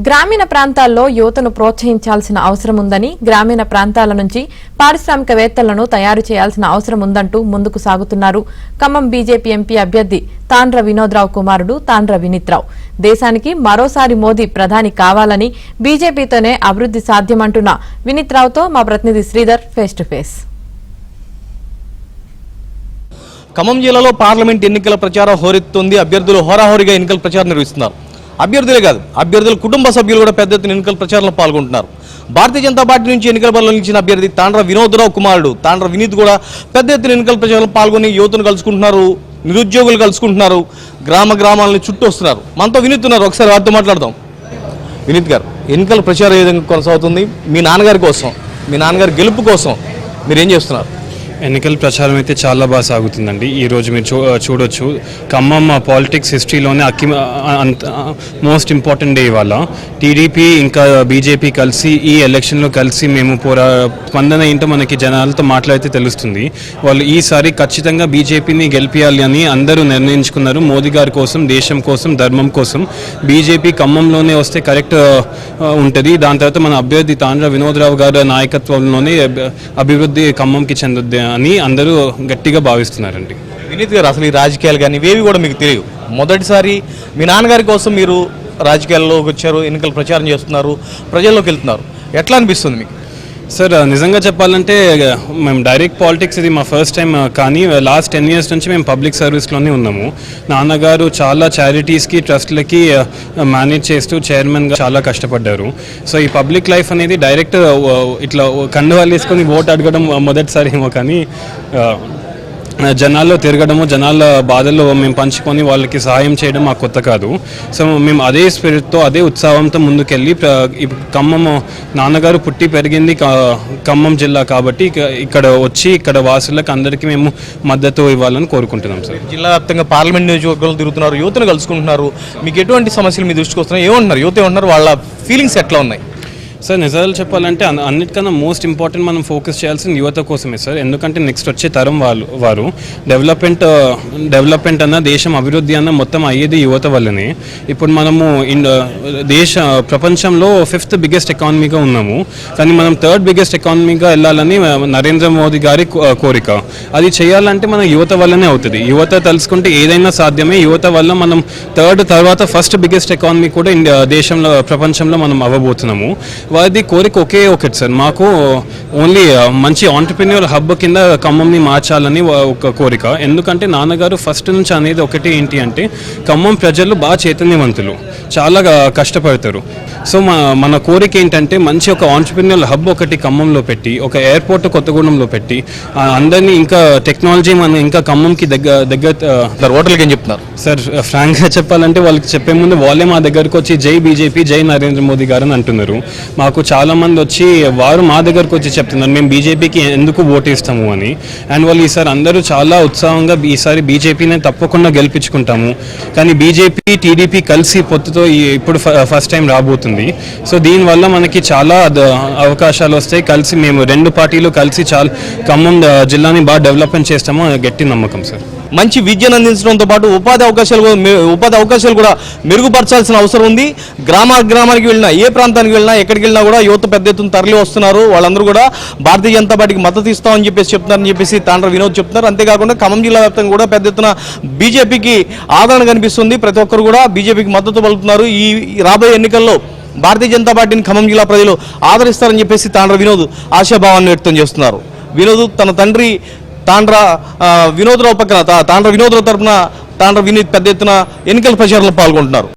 గ్రామీణ ప్రాంతాల్లో యువతను ప్రోత్సహించాల్సిన అవసరం ఉందని, గ్రామీణ ప్రాంతాల నుంచి పారిశ్రామికవేత్తలను తయారు చేయాల్సిన అవసరం ఉందంటూ ముందుకు సాగుతున్నారు ఖమ్మం బీజేపీ ఎంపీ అభ్యర్థి తాండ్ర వినోద్రావు కుమారుడు తాండ్ర వినీత్రావు. దేశానికి మరోసారి మోదీ ప్రధాని కావాలని, బీజేపీతోనే అభివృద్ధి సాధ్యమంటున్న వినీత్రావుతో మా ప్రతినిధి Sridhar face to face. Khammam జిల్లాలో పార్లమెంట్ ఎన్నికల ప్రచారం హోరెత్తుంది. అభ్యర్థులు హోరాహోరీగా ఎన్నికల ప్రచారం నిర్వహిస్తున్నారు. అభ్యర్థులే కాదు, అభ్యర్థుల కుటుంబ సభ్యులు కూడా పెద్ద ఎత్తున ఎన్నికల ప్రచారంలో పాల్గొంటున్నారు. భారతీయ జనతా పార్టీ నుంచి ఎన్నికల బరిలో నిలిచిన అభ్యర్థి తాండ్ర వినోద్రావు కుమారుడు తాండ్ర వినీత్ కూడా పెద్ద ఎత్తున ఎన్నికల ప్రచారంలో పాల్గొని యువతను కలుసుకుంటున్నారు, నిరుద్యోగులు కలుసుకుంటున్నారు, గ్రామాలను చుట్టూ వస్తున్నారు. మనతో వినీత్ ఉన్నారు, ఒకసారి వారితో మాట్లాడదాం. వినీత్ గారు, ఎన్నికల ప్రచారం ఏ విధంగా కొనసాగుతుంది? మీ నాన్నగారి కోసం, మీ నాన్నగారి గెలుపు కోసం మీరు ఏం చేస్తున్నారు? ఎన్నికల ప్రచారం అయితే చాలా బాగా సాగుతుందండి. ఈరోజు మీరు చూడొచ్చు, ఖమ్మం పాలిటిక్స్ హిస్టరీలోనే మోస్ట్ ఇంపార్టెంట్ డే ఇవాళ. టీడీపీ ఇంకా బీజేపీ కలిసి ఈ ఎలక్షన్లో కలిసి మేము స్పందన ఏంటో మనకి జనాలతో మాట్లాడితే తెలుస్తుంది. వాళ్ళు ఈసారి ఖచ్చితంగా బీజేపీని గెలిపించాలి అని అందరూ నిర్ణయించుకున్నారు. మోదీ గారి కోసం, దేశం కోసం, ధర్మం కోసం బీజేపీ ఖమ్మంలోనే వస్తే కరెక్ట్ ఉంటుంది. దాని తర్వాత మన అభ్యర్థి తాండ్ర వినోద్రావు గారి నాయకత్వంలోనే అభివృద్ధి ఖమ్మంకి చెందుద్ది అని అందరూ గట్టిగా భావిస్తున్నారండి. వినీత్ గారు, అసలు ఈ రాజకీయాలు కానీ ఇవేవి కూడా మీకు తెలియదు. మొదటిసారి మీ నాన్నగారి కోసం మీరు రాజకీయాల్లోకి వచ్చారు, ఎన్నికల ప్రచారం చేస్తున్నారు, ప్రజల్లోకి వెళ్తున్నారు. ఎట్లా అనిపిస్తుంది మీకు? సార్, నిజంగా చెప్పాలంటే మేము డైరెక్ట్ పాలిటిక్స్ ఇది మా ఫస్ట్ టైం. కానీ లాస్ట్ 10 years నుంచి మేము పబ్లిక్ సర్వీస్లోనే ఉన్నాము. నాన్నగారు చాలా చారిటీస్కి, ట్రస్ట్లకి మేనేజ్ చేస్తూ చైర్మన్గా చాలా కష్టపడ్డారు. సో ఈ పబ్లిక్ లైఫ్ అనేది డైరెక్ట్ ఇట్లా కండువాలు వేసుకొని ఓటు అడగడం మొదటిసారి ఏమో, కానీ జనాల్లో తిరగడము, జనాల బాధల్లో మేము పంచుకొని వాళ్ళకి సహాయం చేయడం మాకు కొత్త కాదు. సో మేము అదే స్పిరిట్తో, అదే ఉత్సాహంతో ముందుకెళ్ళి ఖమ్మం, నాన్నగారు పుట్టి పెరిగింది ఖమ్మం జిల్లా కాబట్టి ఇక్కడ వచ్చి ఇక్కడ వాసులకు అందరికీ మేము మద్దతు ఇవ్వాలని కోరుకుంటున్నాం. సార్, జిల్లా వ్యాప్తంగా పార్లమెంట్ నియోజకవర్గాలు తిరుగుతున్నారు, యువతను కలుసుకుంటున్నారు. మీకు ఎటువంటి సమస్యలు మీ దృష్టికి వస్తున్నాయి? ఏమంటున్నారు యువత? ఏమంటున్నారు? వాళ్ళ ఫీలింగ్స్ ఎట్లా ఉన్నాయి? సార్, నిజాలు చెప్పాలంటే అన్నిటికన్నా మోస్ట్ ఇంపార్టెంట్ మనం ఫోకస్ చేయాల్సిన యువత కోసమే సార్. ఎందుకంటే నెక్స్ట్ వచ్చే తరం వారు డెవలప్మెంట్ అన్న, దేశం అభివృద్ధి అన్న మొత్తం అయ్యేది యువత వల్లనే. ఇప్పుడు మనము ప్రపంచంలో 5th బిగ్గెస్ట్ ఎకానమీగా ఉన్నాము, కానీ మనం 3rd బిగ్గెస్ట్ ఎకానమీగా వెళ్ళాలని నరేంద్ర మోదీ గారి కోరిక. అది చేయాలంటే మన యువత వల్లనే అవుతుంది. యువత తెలుసుకుంటే ఏదైనా సాధ్యమే. యువత వల్ల మనం 3rd తర్వాత 1st బిగ్గెస్ట్ ఎకానమీ కూడా దేశంలో, ప్రపంచంలో మనం అవ్వబోతున్నాము. వారి కోరిక ఒకే ఒకటి సార్, మాకు ఓన్లీ మంచి ఆంటర్ప్రెన్యూర్ హబ్ కింద ఖమ్మంని మార్చాలని ఒక కోరిక. ఎందుకంటే నాన్నగారు ఫస్ట్ నుంచి అనేది ఒకటి ఏంటి అంటే, ఖమ్మం ప్రజలు బాగా చైతన్యవంతులు, చాలా కష్టపడతారు. సో మన కోరిక ఏంటంటే మంచి ఒక ఆంటర్ప్రెన్యూర్ హబ్ ఒకటి ఖమ్మంలో పెట్టి, ఒక ఎయిర్పోర్ట్ కొత్తగూడెంలో పెట్టి, అందరినీ ఇంకా టెక్నాలజీ మన ఇంకా ఖమ్మంకి దగ్గర హోటల్కి ఏం చెప్తున్నారు? సార్, ఫ్రాంక్గా చెప్పాలంటే వాళ్ళకి చెప్పే ముందు వాళ్ళే మా దగ్గరకు వచ్చి జై బీజేపీ, జై నరేంద్ర మోదీ గారు అని అంటున్నారు. మాకు చాలామంది వచ్చి వారు మా దగ్గరకు వచ్చి చెప్తున్నారు మేము బీజేపీకి ఎందుకు ఓటు ఇస్తాము అని. అండ్ వాళ్ళు ఈసారి అందరూ చాలా ఉత్సాహంగా ఈసారి బీజేపీనే తప్పకుండా గెలిపించుకుంటాము, కానీ బీజేపీ టీడీపీ కలిసి పొత్తుతో ఇప్పుడు ఫస్ట్ టైం రాబోతుంది. సో దీనివల్ల మనకి చాలా అవకాశాలు వస్తాయి. కలిసి మేము 2 పార్టీలు కలిసి ఖమ్మం జిల్లాని బాగా డెవలప్మెంట్ చేస్తాము గట్టి నమ్మకం సార్. మంచి విద్యను అందించడంతో పాటు ఉపాధి అవకాశాలు కూడా మెరుగుపరచాల్సిన అవసరం ఉంది. గ్రామానికి వెళ్ళినా, ఏ ప్రాంతానికి వెళ్ళినా, ఎక్కడికి వెళ్ళినా కూడా యువత పెద్ద ఎత్తున తరలి వస్తున్నారు. వాళ్ళందరూ కూడా భారతీయ జనతా పార్టీకి మద్దతు ఇస్తామని చెప్తున్నారని చెప్పేసి తాండ్ర వినోద్ చెప్తున్నారు. అంతేకాకుండా ఖమ్మం జిల్లా వ్యాప్తంగా కూడా పెద్ద ఎత్తున బీజేపీకి ఆదరణ కనిపిస్తుంది. ప్రతి ఒక్కరు కూడా బీజేపీకి మద్దతు పలుకుతున్నారు. ఈ రాబోయే ఎన్నికల్లో భారతీయ జనతా పార్టీని ఖమ్మం జిల్లా ప్రజలు ఆదరిస్తారని చెప్పేసి తాండ్ర వినోద్ ఆశాభావాన్ని వ్యక్తం చేస్తున్నారు. వినోద్ తన తండ్రి తాండ్ర వినోద్రావు పక్కన తాండ్ర వినోద్రావు తరఫున తాండ్ర వినీత్ పెద్ద ఎత్తున ఎన్నికల ప్రచారంలో పాల్గొంటున్నారు.